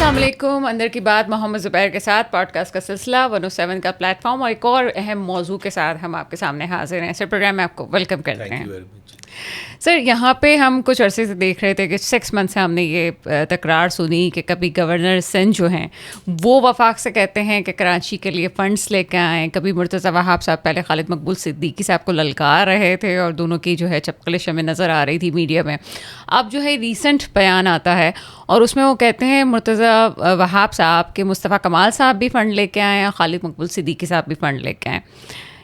السلام علیکم. اندر کی بات محمد زبیر کے ساتھ پوڈ کاسٹ کا سلسلہ 107 کا پلیٹ فارم اور ایک اور اہم موضوع کے ساتھ ہم آپ کے سامنے حاضر ہیں. سر پروگرام میں آپ کو ویلکم کرتے ہیں. سر یہاں پہ ہم کچھ عرصے سے دیکھ رہے تھے کہ 6 منتھ سے ہم نے یہ تکرار سنی کہ کبھی گورنر سندھ جو ہیں وہ وفاق سے کہتے ہیں کہ کراچی کے لیے فنڈس لے کے آئیں. کبھی مرتضیٰ وہاب صاحب پہلے خالد مقبول صدیقی صاحب کو للکار رہے تھے اور دونوں کی جو ہے چپقلش ہمیں نظر آ رہی تھی میڈیا میں. اب جو ہے ریسنٹ بیان آتا ہے اور اس میں وہ کہتے ہیں مرتضیٰ وہاب صاحب کے مصطفیٰ کمال صاحب بھی فنڈ لے کے آئے ہیں, خالد مقبول صدیقی صاحب بھی فنڈ لے کے آئیں.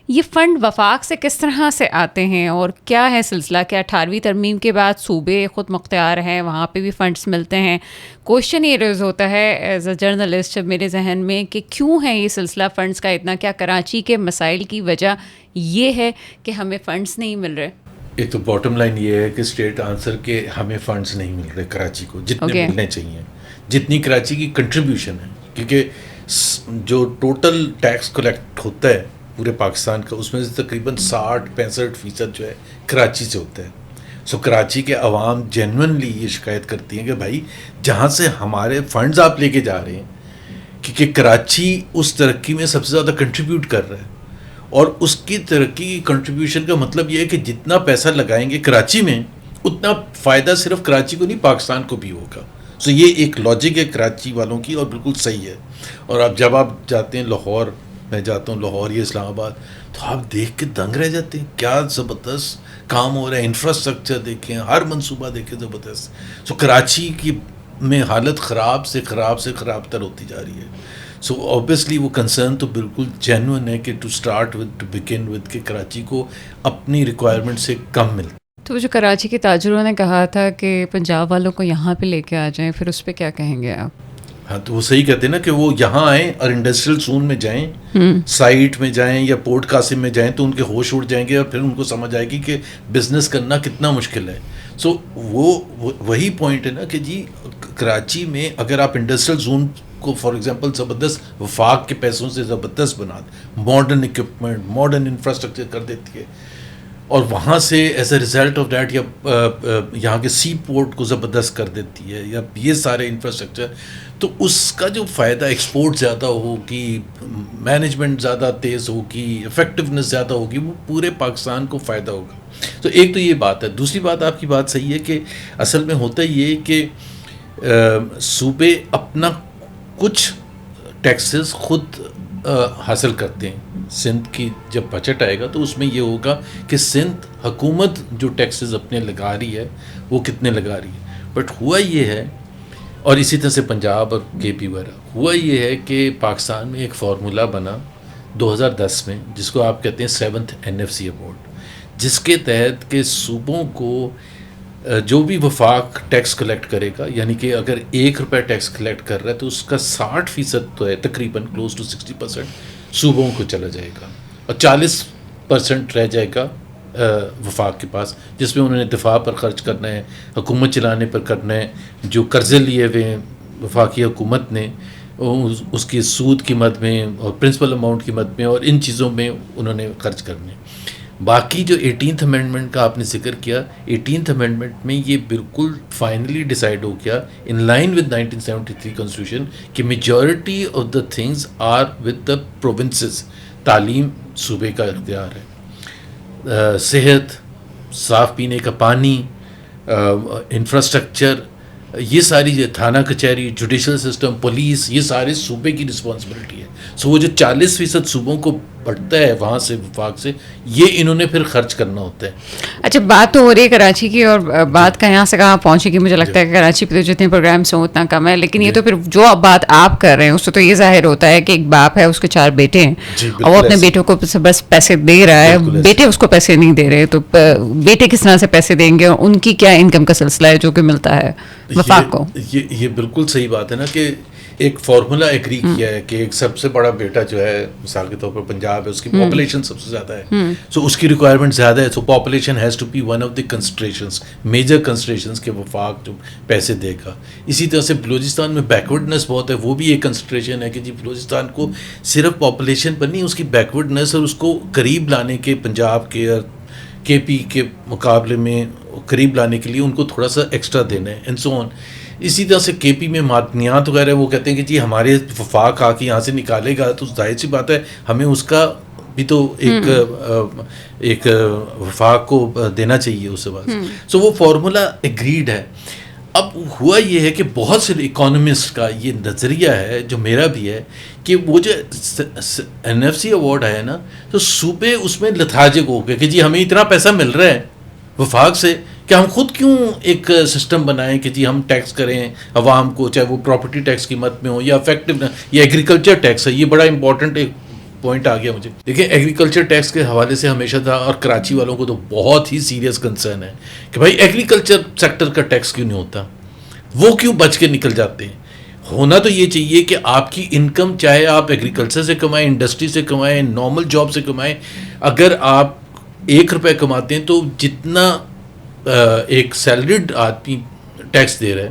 یہ فنڈ وفاق سے کس طرح سے آتے ہیں اور کیا ہے سلسلہ؟ کیا 18ویں ترمیم کے بعد صوبے خود مختار ہیں, وہاں پہ بھی فنڈس ملتے ہیں؟ کوشچن یہ ریز ہوتا ہے ایز اے جرنلسٹ میرے ذہن میں کہ کیوں ہے یہ سلسلہ فنڈس کا اتنا؟ کیا کراچی کے مسائل کی وجہ یہ ہے کہ ہمیں فنڈس نہیں مل رہے؟ ایک تو باٹم لائن یہ ہے کہ اسٹریٹ آنسر کہ ہمیں فنڈس نہیں مل رہے کراچی کو جتنے ملنے چاہیے, جتنی کراچی کی کنٹریبیوشن ہے. کیونکہ جو ٹوٹل ٹیکس کلیکٹ ہوتا ہے پورے پاکستان کا, اس میں سے تقریباً 60-65% جو ہے کراچی سے ہوتا ہے. سو کراچی کے عوام جینونلی یہ شکایت کرتی ہیں کہ بھائی جہاں سے ہمارے فنڈز آپ لے کے جا رہے ہیں, کیونکہ کراچی اس ترقی میں سب سے زیادہ کنٹریبیوٹ کر رہا ہے, اور اس کی ترقی کی کنٹریبیوشن کا مطلب یہ ہے کہ جتنا پیسہ لگائیں گے کراچی میں اتنا فائدہ صرف کراچی کو نہیں پاکستان کو بھی ہوگا. سو یہ ایک لاجک ہے کراچی والوں کی اور بالکل صحیح ہے. اور اب جب آپ جاتے ہیں لاہور, میں جاتا ہوں لاہور یا اسلام آباد, تو آپ دیکھ کے دنگ رہ جاتے ہیں کیا زبردست کام ہو رہا ہے. انفراسٹرکچر دیکھیں, ہر منصوبہ دیکھیں, زبردست. سو کراچی کی میں حالت خراب سے خراب تر ہوتی جا رہی ہے. سو اوبیسلی وہ کنسرن تو بالکل جینوئن ہے کہ to start with to begin with کہ کراچی کو اپنی ریکوائرمنٹ سے کم ملتا. تو جو کراچی کے تاجروں نے کہا تھا کہ پنجاب والوں کو یہاں پہ لے کے آ جائیں, پھر اس پہ کیا کہیں گے آپ؟ ہاں تو وہ صحیح کہتے ہیں نا کہ وہ یہاں آئیں اور انڈسٹریل زون میں جائیں, سائٹ میں جائیں یا پورٹ قاسم میں جائیں تو ان کے ہوش اڑ جائیں گے اور پھر ان کو سمجھ آئے گی کہ بزنس کرنا کتنا مشکل ہے. سو وہی پوائنٹ ہے نا کہ جی کراچی میں اگر آپ انڈسٹریل زون کو فار ایگزامپل زبردست وفاق کے پیسوں سے زبردست بنا دیں, ماڈرن اکوپمنٹ, ماڈرن انفراسٹرکچر کر دیتی ہے, اور وہاں سے as a result of that یا یہاں کے سی پورٹ کو زبردست کر دیتی ہے یا یہ سارے انفراسٹرکچر, تو اس کا جو فائدہ ایکسپورٹ زیادہ ہوگی, مینجمنٹ زیادہ تیز ہوگی, افیکٹونیس زیادہ ہوگی, وہ پورے پاکستان کو فائدہ ہوگا. تو ایک تو یہ بات ہے. دوسری بات آپ کی بات صحیح ہے کہ اصل میں ہوتا یہ کہ صوبے اپنا کچھ ٹیکسز خود حاصل کرتے ہیں. سندھ کی جب بجٹ آئے گا تو اس میں یہ ہوگا کہ سندھ حکومت جو ٹیکسز اپنے لگا رہی ہے وہ کتنے لگا رہی ہے. بٹ ہوا یہ ہے, اور اسی طرح سے پنجاب اور کے پی وغیرہ, ہوا یہ ہے کہ پاکستان میں ایک فارمولا بنا 2010 میں جس کو آپ کہتے ہیں 7th NFC ایوارڈ, جس کے تحت کہ صوبوں کو جو بھی وفاق ٹیکس کلیکٹ کرے گا, یعنی کہ اگر ₹1 ٹیکس کلیکٹ کر رہا ہے تو اس کا 60% تو ہے, تقریباً کلوز ٹو 60% صوبوں کو چلا جائے گا, اور 40% رہ جائے گا وفاق کے پاس, جس میں انہوں نے دفاع پر خرچ کرنا ہے, حکومت چلانے پر کرنا ہے, جو قرضے لیے ہوئے ہیں وفاقی حکومت نے اس کی سود کی مد میں اور پرنسپل اماؤنٹ کی مد میں اور ان چیزوں میں انہوں نے خرچ کرنے. باقی جو 18th امینڈمنٹ کا آپ نے ذکر کیا, 18th امینڈمنٹ میں یہ بالکل فائنلی ڈیسائیڈ ہو گیا ان لائن ود 1973 کانسٹیٹیوشن کہ majority of the things are with the provinces. تعلیم صوبے کا اختیار ہے, صحت, صاف پینے کا پانی, انفراسٹرکچر, یہ ساری تھانہ کچہری, جوڈیشل سسٹم, پولیس, یہ سارے صوبے کی رسپانسبلٹی ہے. سو وہ جو 40% صوبوں کو بڑھتا ہے وہاں سے وفاق سے, یہ انہوں نے پھر خرچ کرنا ہوتا ہے. اچھا, بات تو ہو رہی ہے کراچی کی, اور بات کہاں سے کہاں پہنچے گی مجھے لگتا ہے کہ کراچی پہ تو جتنے پروگرامس ہوں اتنا کم ہے, لیکن یہ تو پھر جو بات آپ کر رہے ہیں اس سے تو یہ ظاہر ہوتا ہے کہ ایک باپ ہے, اس کے 4 بیٹے ہیں, اور وہ اپنے بیٹوں کو بس پیسے دے رہا ہے, بیٹے اس کو پیسے نہیں دے رہے, تو بیٹے کس طرح سے پیسے دیں گے, اور ان کی کیا انکم کا سلسلہ ہے جو کہ ملتا ہے وفاق کو. یہ بالکل صحیح بات ہے نا کہ ایک فارمولا ایگری کیا ہے کہ ایک سب سے بڑا بیٹا جو ہے مثال کے طور پر پنجاب ہے, اس کی پاپولیشن سب سے زیادہ ہے, سو اس کی ریکوائرمنٹ زیادہ ہے, so population has to be one of the considerations, major considerations کے وفاق جو پیسے دے گا. اسی طرح سے بلوچستان میں بیکورڈنس بہت ہے, وہ بھی ایک کنسیڈریشن ہے کہ جی بلوچستان کو صرف پاپولیشن پر نہیں, اس کی بیکورڈنس اور اس کو قریب لانے کے پنجاب کے اور کے پی کے مقابلے میں قریب لانے کے لیے ان کو تھوڑا سا ایکسٹرا دینا ہے, اینڈ سو آن. اسی طرح سے کے پی میں معدنیات وغیرہ وہ کہتے ہیں کہ جی ہمارے وفاق آ کے یہاں سے نکالے گا, تو ظاہر سی بات ہے ہمیں اس کا بھی تو ایک وفاق کو دینا چاہیے اس سے بات. سو وہ فارمولا ایگریڈ ہے. اب ہوا یہ ہے کہ بہت سے اکانومسٹ کا یہ نظریہ ہے, جو میرا بھی ہے, کہ وہ جو NFC ایوارڈ آیا نا, تو صوبے اس میں لتھارجک ہو گئے کہ جی ہمیں اتنا پیسہ مل رہا ہے وفاق سے کہ ہم خود کیوں ایک سسٹم بنائیں کہ جی ہم ٹیکس کریں عوام کو, چاہے وہ پراپرٹی ٹیکس کی مت میں ہو یا افیکٹو یا ایگریکلچر ٹیکس ہے. یہ بڑا امپورٹنٹ ایک پوائنٹ آ گیا مجھے. دیکھیں ایگریکلچر ٹیکس کے حوالے سے ہمیشہ تھا, اور کراچی والوں کو تو بہت ہی سیریس کنسرن ہے کہ بھائی ایگریکلچر سیکٹر کا ٹیکس کیوں نہیں ہوتا, وہ کیوں بچ کے نکل جاتے ہیں. ہونا تو یہ چاہیے کہ آپ کی انکم, چاہے آپ ایگریکلچر سے کمائیں, انڈسٹری سے کمائیں, نارمل جاب سے کمائیں, اگر آپ 1 روپے کماتے ہیں تو جتنا ایک سیلریڈ آدمی ٹیکس دے رہا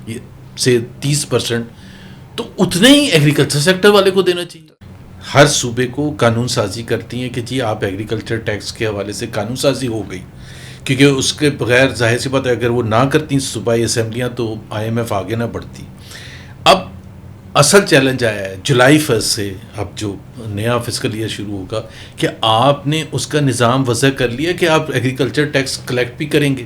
ہے سے 30%, تو اتنا ہی ایگریکلچر سیکٹر والے کو دینا چاہیے. ہر صوبے کو قانون سازی کرتی ہیں کہ جی آپ ایگریکلچر ٹیکس کے حوالے سے قانون سازی ہو گئی, کیونکہ اس کے بغیر ظاہر سی بات ہے اگر وہ نہ کرتی صوبائی اسمبلیاں تو IMF آگے نہ بڑھتی. اب اصل چیلنج آیا ہے جولائی 1 سے, اب جو نیا فسکل ایئر شروع ہوگا, کہ آپ نے اس کا نظام وضع کر لیا کہ آپ ایگریکلچر ٹیکس کلیکٹ بھی کریں گے,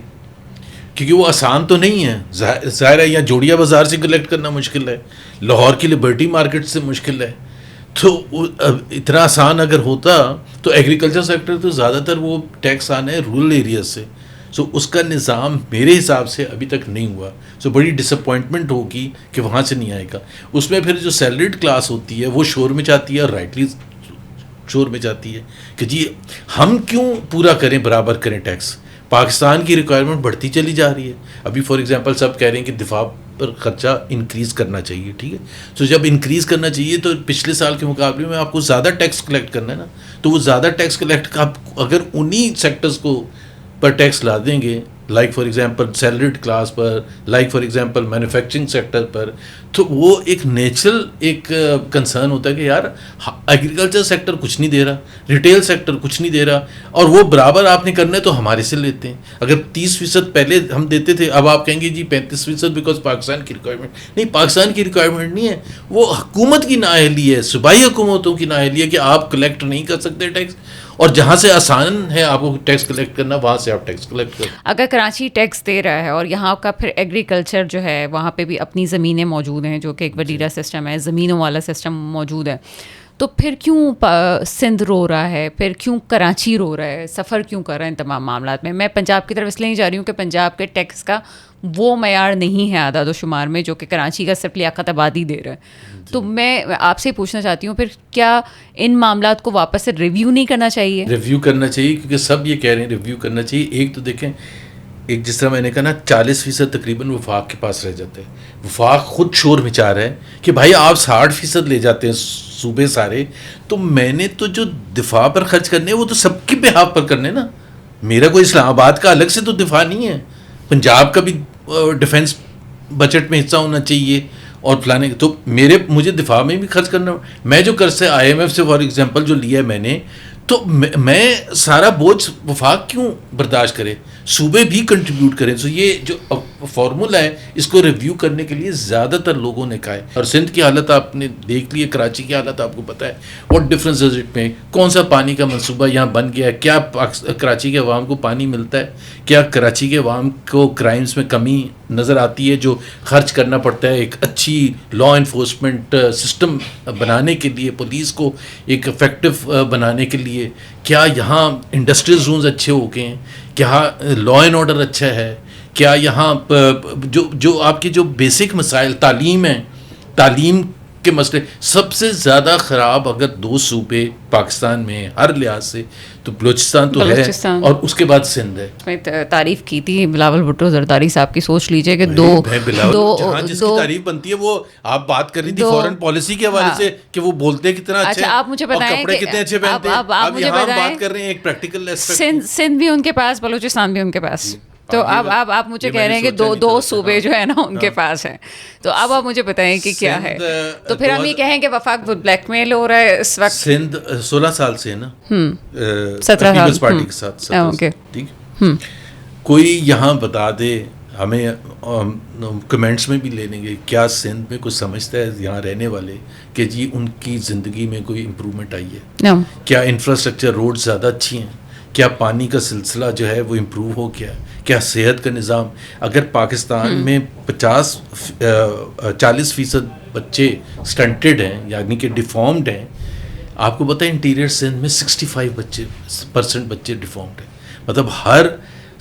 کیونکہ وہ آسان تو نہیں ہے. ظاہر ہے یا جوڑیا بازار سے کلیکٹ کرنا مشکل ہے, لاہور کی لبرٹی مارکیٹ سے مشکل ہے, تو اتنا آسان اگر ہوتا تو ایگریکلچر سیکٹر تو زیادہ تر وہ ٹیکس آنا ہے رورل ایریاز سے. سو اس کا نظام میرے حساب سے ابھی تک نہیں ہوا. سو بڑی ڈس اپوائنٹمنٹ ہوگی کہ وہاں سے نہیں آئے گا. اس میں پھر جو سیلریڈ کلاس ہوتی ہے وہ شور میں جاتی ہے, اور رائٹلی شور میں جاتی ہے کہ جی ہم کیوں پورا کریں, برابر کریں ٹیکس. پاکستان کی ریکوائرمنٹ بڑھتی چلی جا رہی ہے. ابھی فار ایگزامپل سب کہہ رہے ہیں کہ دفاع پر خرچہ انکریز کرنا چاہیے, ٹھیک ہے. سو جب انکریز کرنا چاہیے تو پچھلے سال کے مقابلے میں آپ کو زیادہ ٹیکس کلیکٹ کرنا ہے نا, تو وہ زیادہ ٹیکس کلیکٹ آپ اگر انہی سیکٹرز کو پر ٹیکس لا دیں گے, like for example salaried class پر, like for example manufacturing sector پر, تو وہ ایک نیچرل ایک کنسرن ہوتا ہے کہ یار ایگریکلچر سیکٹر کچھ نہیں دے رہا, ریٹیل سیکٹر کچھ نہیں دے رہا, اور وہ برابر آپ نے کرنا ہے تو ہمارے سے لیتے ہیں. اگر 30% پہلے ہم دیتے تھے, اب آپ کہیں گے جی 35% بیکاز پاکستان کی ریکوائرمنٹ. نہیں, پاکستان کی ریکوائرمنٹ نہیں ہے, وہ حکومت کی نااہلی ہے, صوبائی حکومتوں کی نااہلی ہے کہ آپ کلیکٹ نہیں کر سکتے ٹیکس, اور جہاں سے آسان ہے آپ کو ٹیکس کلیکٹ کرنا وہاں سے آپ ٹیکس کلیکٹ کریں. اگر کراچی ٹیکس دے رہا ہے اور یہاں کا پھر ایگریکلچر جو ہے وہاں پہ بھی اپنی زمینیں موجود ہیں, جو کہ ایک وڈیرا سسٹم ہے, زمینوں والا سسٹم موجود ہے, تو پھر کیوں سندھ رو رہا ہے, پھر کیوں کراچی رو رہا ہے, سفر کیوں کر رہا ہے ان تمام معاملات میں. میں پنجاب کی طرف اس لیے نہیں جا رہی ہوں کہ پنجاب کے ٹیکس کا وہ معیار نہیں ہے اعداد و شمار میں جو کہ کراچی کا صرف لیاقت آبادی دے رہا ہے. تو میں آپ سے پوچھنا چاہتی ہوں پھر کیا ان معاملات کو واپس سے ریویو نہیں کرنا چاہیے؟ ریویو کرنا چاہیے, کیونکہ سب یہ کہہ رہے ہیں ریویو کرنا چاہیے. ایک تو دیکھیں, ایک جس طرح میں نے کہا نا 40% تقریباً وفاق کے پاس رہ جاتے ہیں. وفاق خود شور مچا رہا ہے کہ بھائی آپ 60% لے جاتے ہیں صوبے سارے, تو میں نے تو جو دفاع پر خرچ کرنے وہ تو سب کے بہاف پر کرنے نا. میرا کوئی اسلام آباد کا الگ سے تو دفاع نہیں ہے, پنجاب کا بھی ڈیفنس بجٹ میں حصہ ہونا چاہیے اور فلانے, تو مجھے دفاع میں بھی خرچ کرنا. میں جو قرض سے IMF سے فار ایگزامپل جو لیا ہے میں نے, تو میں سارا بوجھ وفاق کیوں برداشت کرے, صوبے بھی کنٹریبیوٹ کریں. سو یہ جو فارمولا ہے اس کو ریویو کرنے کے لیے زیادہ تر لوگوں نے کہا ہے. اور سندھ کی حالت آپ نے دیکھ لی ہے, کراچی کی حالت آپ کو پتہ ہے, واٹ ڈفرینس از اٹ میں, کون سا پانی کا منصوبہ یہاں بن گیا ہے, کیا کراچی کے عوام کو پانی ملتا ہے, کیا کراچی کے عوام کو کرائمز میں کمی نظر آتی ہے جو خرچ کرنا پڑتا ہے ایک اچھی لا انفورسمنٹ سسٹم بنانے کے لیے, پولیس کو ایک افیکٹو بنانے کے لیے. کیا یہاں انڈسٹریل زونز اچھے ہو گئے ہیں, کیا لا اینڈ آرڈر اچھا ہے, کیا یہاں جو آپ کے جو بیسک مسائل تعلیم ہیں, تعلیم کے مسئلے سب سے زیادہ خراب اگر 2 صوبے پاکستان میں ہر لحاظ سے تو بلوچستان تو ہے, اور اس کے بعد سندھ ہے. میں تعریف کی تھی بلاول بھٹو زرداری صاحب کی, سوچ لیجئے کہ جہاں جس کی تعریف بنتی ہے وہ آپ بات کر رہی تھی فورن پالیسی کے حوالے سے کہ وہ بولتے کتنا اچھا ہے, آپ مجھے بتائیں کپڑے کتنے اچھے پہنتے ہیں. اب یہاں ہم بات کر رہے ہیں ایک پریکٹیکل ایسپیکٹ, سندھ بھی ان کے پاس, بلوچستان بھی ان کے پاس, تو اب آپ مجھے کہہ رہے ہیں کہ دو صوبے جو ہے نا ان کے پاس ہیں, تو اب آپ مجھے بتائیں کہ کیا ہے. تو پھر ہم یہ کہیں کہ وفاق بلیک میل ہو رہا ہے اس وقت. سندھ 16 سال سے ہے نا 17 پیپلز پارٹی کے ساتھ, ٹھیک. کوئی یہاں بتا دے ہمیں کمنٹس میں بھی لے لیں گے, کیا سندھ میں کچھ سمجھتا ہے یہاں رہنے والے کہ جی ان کی زندگی میں کوئی امپرومنٹ آئی ہے؟ کیا انفراسٹرکچر روڈ زیادہ اچھی ہیں؟ کیا پانی کا سلسلہ جو ہے وہ امپروو ہو گیا؟ کیا صحت کا نظام؟ اگر پاکستان میں 40% بچے سٹنٹڈ ہیں یعنی کہ ڈیفارمڈ ہیں, آپ کو پتہ ہے انٹیریئر سندھ میں 65% بچے ڈیفارمڈ ہیں. مطلب ہر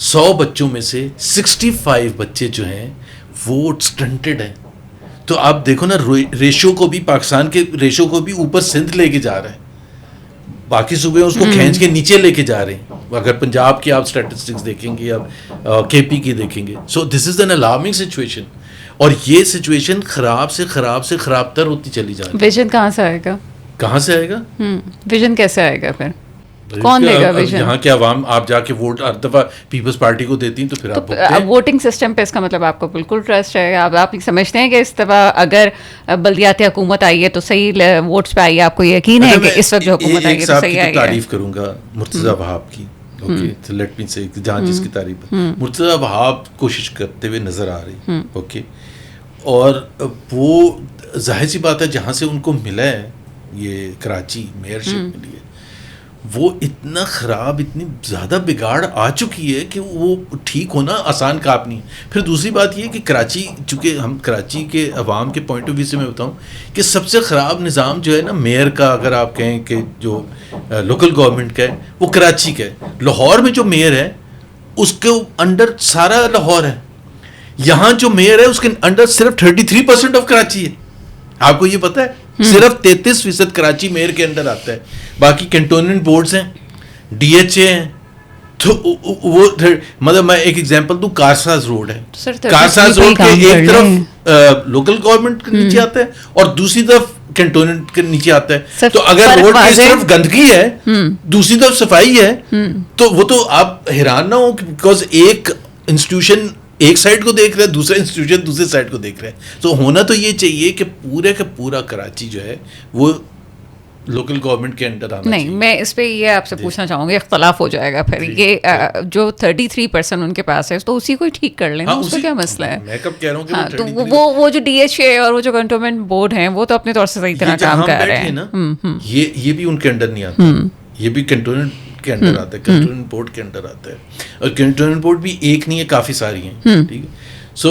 100 بچوں میں سے 65 بچے جو ہیں وہ سٹنٹڈ ہیں. تو آپ دیکھو نا, ریشو کو بھی, پاکستان کے ریشو کو بھی اوپر سندھ لے کے جا رہا ہے, باقی صوبے اس کو کھینچ کے نیچے لے کے جا رہے ہیں. اگر پنجاب کی آپ اسٹیٹسٹکس دیکھیں گے یا کے پی کی دیکھیں گے, سو this is an alarming situation. اور یہ سچویشن خراب سے خراب تر ہوتی چلی جا رہی ہے. ویژن کہاں سے آئے گا؟ کہاں سے آئے گا ویژن؟ کیسے آئے گا پھر؟ کون دے گا ویژن؟ یہاں کے عوام, آپ جا کے ووٹ ہر دفعہ پیپلز پارٹی کو دیتی ہیں تو پھر آپ ووٹنگ سسٹم پہ اس کا مطلب آپ کو بالکل ٹرسٹ ہے. آپ سمجھتے ہیں کہ اس دفعہ اگر بلدیاتی حکومت آئی ہے تو صحیح ووٹس پہ آئی ہے؟ آپ کو یقین ہے کہ اس وقت جو حکومت آئی ہے تو صحیح آئی ہے؟ تعریف کروں گا مرتضیٰ وہاب کی. اوکے, لیٹ می سے جہاں جس کی تعریف ہے, مرتضیٰ وہاب کوشش کرتے ہوئے نظر آ رہی. اوکے, اور وہ ظاہر سی بات ہے جہاں سے ان کو ملا ہے یہ کراچی میئرشپ ملی ہے, وہ اتنا خراب, اتنی زیادہ بگاڑ آ چکی ہے کہ وہ ٹھیک ہونا آسان کام نہیں. پھر دوسری بات یہ کہ کراچی, چونکہ ہم کراچی کے عوام کے پوائنٹ آف ویو سے میں بتاؤں کہ سب سے خراب نظام جو ہے نا میئر کا, اگر آپ کہیں کہ جو لوکل گورنمنٹ کا ہے وہ کراچی کا ہے. لاہور میں جو میئر ہے اس کے انڈر سارا لاہور ہے. یہاں جو میئر ہے اس کے انڈر صرف 33% آف کراچی ہے. آپ کو یہ پتہ ہے صرف 33% کراچی میئر کے انڈر آتا ہے. باقی کنٹونمنٹ بورڈز ہیں, ڈی ایچ اے ہیں. تو وہ مطلب میں ایک ایگزامپل دوں, کارساز روڈ ہے, کارساز روڈ کے ایک طرف لوکل گورنمنٹ کے نیچے آتا ہے اور دوسری طرف کنٹونمنٹ کے نیچے آتا ہے. تو اگر روڈ پہ صرف گندگی ہے, دوسری طرف صفائی ہے, تو وہ تو آپ حیران نہ ہو بیکاز ایک انسٹیٹیوشن ایک سائڈ کو دیکھ رہا ہے, دوسرا انسٹیٹیوشن دوسرے سائڈ کو دیکھ رہا ہے. تو ہونا تو یہ چاہیے کہ پورے کا پورا کراچی جو ہے وہ لوکل گورنمنٹ کے انڈر آنا نہیں. میں اس پہ یہ آپ سے پوچھنا چاہوں گی, اختلاف ہو جائے گا پھر. یہ جو 33% ان کے پاس ہے تو اسی کو ٹھیک کر لیں, اس کا کیا مسئلہ ہے؟ میں کب کہہ رہا ہوں کہ تو وہ جو ڈی ایچ اے اور وہ جو کنٹونمنٹ بورڈ ہیں وہ تو اپنے طور سے صحیح طرح کام کر رہے ہیں. یہ بھی ان کے انڈر نہیں آتا, یہ بھی کنٹونمنٹ کے انڈر آتا ہے, کنٹونمنٹ بورڈ کے انڈر آتا ہے. اور کنٹونمنٹ بورڈ بھی ایک نہیں ہے, کافی ساری ہیں. ٹھیک ہے, سو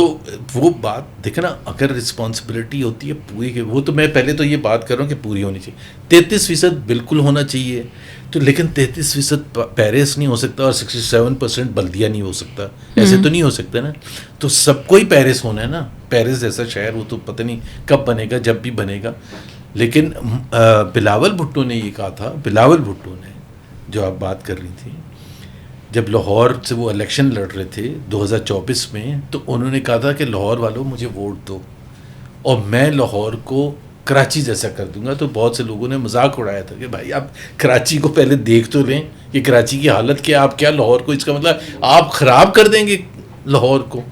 وہ بات دیکھیں نا, اگر رسپانسبلٹی ہوتی ہے پوری کے, وہ تو میں پہلے تو یہ بات کر رہا ہوں کہ پوری ہونی چاہیے. 33% بالکل ہونا چاہیے تو, لیکن 33% پیرس نہیں ہو سکتا اور 67% بلدیہ نہیں ہو سکتا. ایسے تو نہیں ہو سکتا نا. تو سب کو ہی پیرس ہونا ہے نا. پیرس جیسا شہر وہ تو پتہ نہیں کب بنے گا, جب بھی بنے گا. لیکن بلاول بھٹو نے یہ کہا تھا, بلاول بھٹو نے جو آپ بات کر رہی تھی, جب لاہور سے وہ الیکشن لڑ رہے تھے 2024 میں, تو انہوں نے کہا تھا کہ لاہور والوں مجھے ووٹ دو اور میں لاہور کو کراچی جیسا کر دوں گا. تو بہت سے لوگوں نے مذاق اڑایا تھا کہ بھائی آپ کراچی کو پہلے دیکھ تو لیں کہ کراچی کی حالت کیا, آپ کیا لاہور کو, اس کا مطلب آپ خراب کر دیں گے لاہور کو.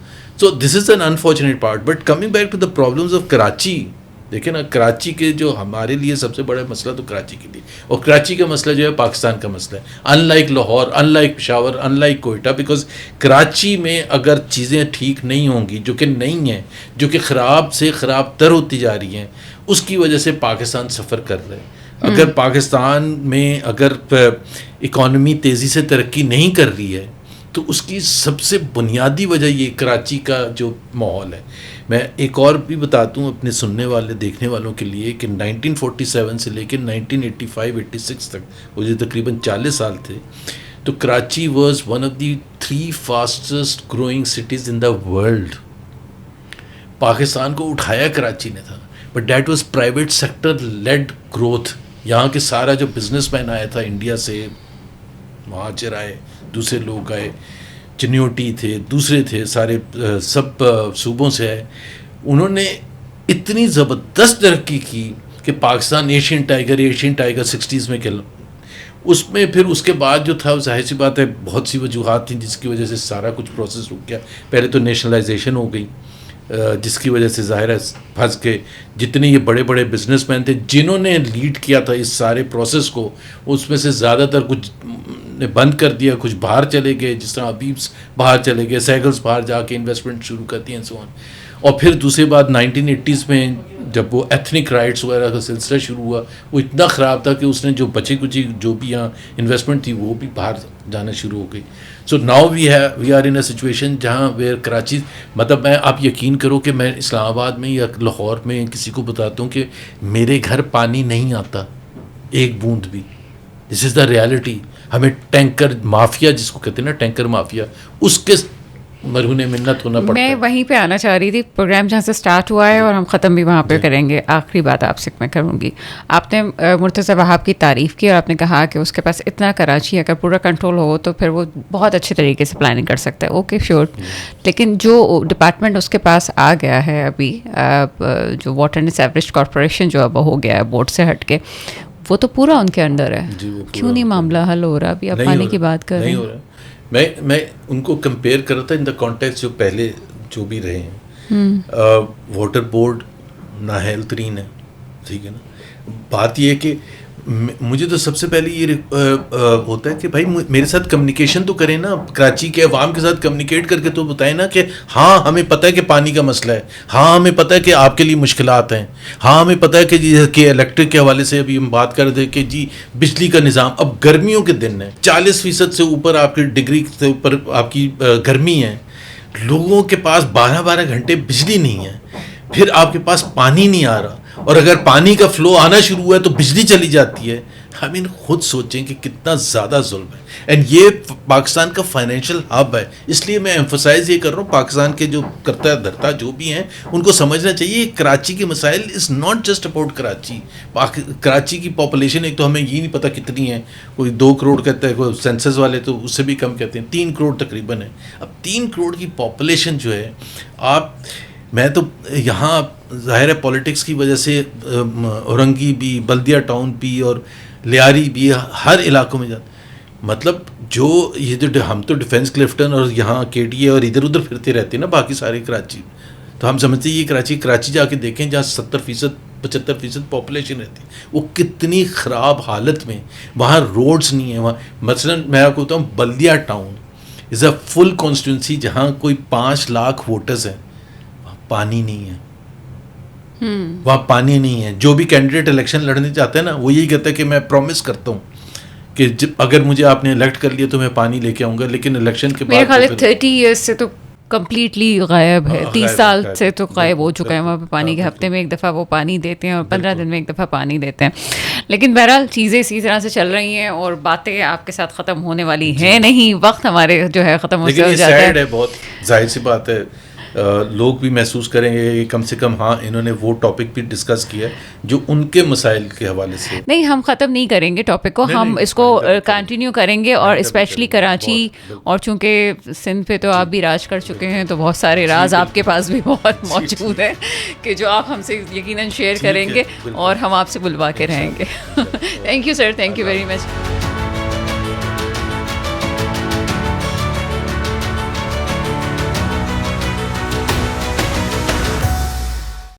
So this is an unfortunate part. But coming back to the problems of Karachi, دیکھیں نا کراچی کے جو ہمارے لیے سب سے بڑا مسئلہ تو کراچی کے لیے, اور کراچی کا مسئلہ جو ہے پاکستان کا مسئلہ ہے. In like Lahore, in like Peshawar, in like Quetta, because Karachi میں اگر چیزیں ٹھیک نہیں ہوں گی, جو کہ نہیں ہیں, جو کہ خراب سے خراب تر ہوتی جا رہی ہیں, اس کی وجہ سے پاکستان سفر کر رہا ہے. اگر پاکستان میں اگر اکانومی تیزی سے ترقی نہیں کر رہی ہے تو اس کی سب سے بنیادی وجہ یہ کراچی کا جو ماحول ہے. میں ایک اور بھی بتاتا ہوں اپنے سننے والے دیکھنے والوں کے لیے کہ 1947 سے لے کے 1985-86 تک, وہ جو تقریباً 40 سال تھے, تو Karachi was one of the 3 fastest growing cities in the world. Pakistan کو اٹھایا کراچی نے تھا, but that was private sector led growth. یہاں کے سارا جو بزنس مین آیا تھا انڈیا سے, مہاجر آئے, دوسرے لوگ آئے, چنیوٹی تھے, دوسرے تھے, سارے سب صوبوں سے آئے. انہوں نے اتنی زبردست ترقی کی کہ پاکستان ایشین ٹائیگر 60s میں کھیل. اس میں پھر اس کے بعد جو تھا, ظاہر سی بات ہے بہت سی وجوہات تھیں جس کی وجہ سے سارا کچھ پروسیس رک گیا. پہلے تو نیشنلائزیشن ہو گئی, جس کی وجہ سے ظاہر ہے پھنس گئے. جتنے یہ بڑے بڑے بزنس مین تھے جنہوں نے لیڈ کیا تھا اس سارے پروسیس کو, اس میں سے زیادہ تر کچھ نے بند کر دیا, کچھ باہر چلے گئے, جس طرح ابیبس باہر چلے گئے, سیگلس باہر جا کے انویسٹمنٹ شروع کرتی ہیں سو آن. اور پھر دوسری بات 1980s میں جب وہ ایتھنک رائٹس وغیرہ کا سلسلہ شروع ہوا, وہ اتنا خراب تھا کہ اس نے جو بچی کچی جو بھی یہاں انویسٹمنٹ تھی وہ بھی باہر جانا شروع ہو گئی. So now we are in a situation جہاں ویئر کراچی, مطلب میں آپ یقین کرو کہ میں اسلام آباد میں یا لاہور میں کسی کو بتاتا ہوں کہ میرے گھر پانی نہیں آتا ایک بوند بھی. دس از دا ریالٹی. ہمیں ٹینکر مافیا جس کو کہتے ہیں نا, ٹینکر مافیا, اس کے مرہون منت ہونا پڑتا ہے. میں وہیں پہ آنا چاہ رہی تھی. پروگرام جہاں سے سٹارٹ ہوا ہے اور ہم ختم بھی وہاں پہ کریں گے. آخری بات آپ سے میں کروں گی, آپ نے مرتضی وہاب کی تعریف کی اور آپ نے کہا کہ اس کے پاس اتنا کراچی اگر پورا کنٹرول ہو تو پھر وہ بہت اچھے طریقے سے پلاننگ کر سکتا ہے. اوکے شیور, لیکن جو ڈپارٹمنٹ اس کے پاس آ گیا ہے ابھی, جو واٹر اینڈ سیوریج کارپوریشن جو اب ہو گیا ہے بورڈ سے ہٹ کے, وہ تو پورا ان کے انڈر ہے. کیوں نہیں معاملہ حل ہو رہا؟ ابھی آپ پانی کی بات کر رہے ہیں. میں ان کو کمپیئر کر رہا تھا ان دا کانٹیکس جو پہلے جو بھی رہے ہیں. واٹر بورڈ نااہل ترین ہے, ٹھیک ہے نا. بات یہ ہے کہ مجھے تو سب سے پہلے یہ ہوتا ہے کہ بھائی میرے ساتھ کمیونیکیشن تو کریں نا, کراچی کے عوام کے ساتھ کمیونیکیٹ کر کے تو بتائیں نا کہ ہاں ہمیں پتہ ہے کہ پانی کا مسئلہ ہے, ہاں ہمیں پتہ ہے کہ آپ کے لیے مشکلات ہیں, ہاں ہمیں پتہ ہے کہ الیکٹرک کے حوالے سے ابھی ہم بات کر رہے تھے کہ جی بجلی کا نظام, اب گرمیوں کے دن ہیں 40% سے اوپر آپ کی ڈگری سے اوپر آپ کی گرمی ہے, لوگوں کے پاس 12 گھنٹے بجلی نہیں ہے, پھر آپ کے پاس پانی نہیں آ رہا, اور اگر پانی کا فلو آنا شروع ہوا ہے تو بجلی چلی جاتی ہے. ہم خود سوچیں کہ کتنا زیادہ ظلم ہے. اینڈ یہ پاکستان کا فائنینشیل ہب ہے, اس لیے میں ایمفسائز یہ کر رہا ہوں پاکستان کے جو کرتا دھرتا جو بھی ہیں ان کو سمجھنا چاہیے کراچی کے مسائل is not just about Karachi. Karachi کی پاپولیشن ایک تو ہمیں یہ نہیں پتہ کتنی ہے, کوئی 2 کروڑ کہتا ہے, کوئی سینسس والے تو اس سے بھی کم کہتے ہیں, 3 کروڑ تقریباً ہے. اب 3 کروڑ کی پاپولیشن جو ہے, میں تو یہاں ظاہر ہے پولیٹکس کی وجہ سے اورنگی بھی, بلدیہ ٹاؤن بھی اور لیاری بھی ہر علاقوں میں جاتے, مطلب جو یہ جو ہم تو ڈیفینس کلفٹن اور یہاں کے ٹی اے اور ادھر ادھر پھرتے رہتے ہیں نا باقی سارے کراچی, تو ہم سمجھتے ہیں یہ کراچی جا کے دیکھیں جہاں 70-75% پاپولیشن رہتی ہے, وہ کتنی خراب حالت میں, وہاں روڈز نہیں ہیں. وہاں مثلاً میں آپ کو بتاؤں بلدیہ ٹاؤن از اے فل کانسٹیٹوئنسی جہاں کوئی 5 لاکھ ووٹرز ہیں, وہاں پانی نہیں ہے. وہاں پانی نہیں ہے. جو بھی کینڈیڈیٹ الیکشن لڑنے چاہتا ہے نا وہ یہی کہتا ہے کہ میں پرومس کرتا ہوں کہ اگر مجھے آپ نے الیکٹ کر لیا تو میں پانی لے کے آؤں گا, لیکن الیکشن کے بعد میرے خیال 30 ایئرس سے تو کمپلیٹلی غائب ہے, 30 سال سے تو غائب ہو چکا ہے وہاں پہ پانی کے. ہفتے میں ایک دفعہ وہ پانی دیتے ہیں اور 15 دن میں ایک دفعہ پانی دیتے ہیں. لیکن بہرحال چیزیں اسی طرح سے چل رہی ہیں اور باتیں آپ کے ساتھ ختم ہونے والی ہیں نہیں, وقت ہمارے جو ہے ختم ہوتے ہو جاتا ہے. بہت ظاہر سی بات ہے, لوگ بھی محسوس کریں گے کہ کم سے کم ہاں انہوں نے وہ ٹاپک بھی ڈسکس کیا ہے جو ان کے مسائل کے حوالے سے. نہیں, ہم ختم نہیں کریں گے ٹاپک کو, ہم اس کو کنٹینیو کریں گے. اور اسپیشلی کراچی, اور چونکہ سندھ پہ تو آپ بھی راج کر چکے ہیں تو بہت سارے راز آپ کے پاس بھی بہت موجود ہیں کہ جو آپ ہم سے یقیناً شیئر کریں گے اور ہم آپ سے بلوا کے رہیں گے. Thank you sir, thank you very much.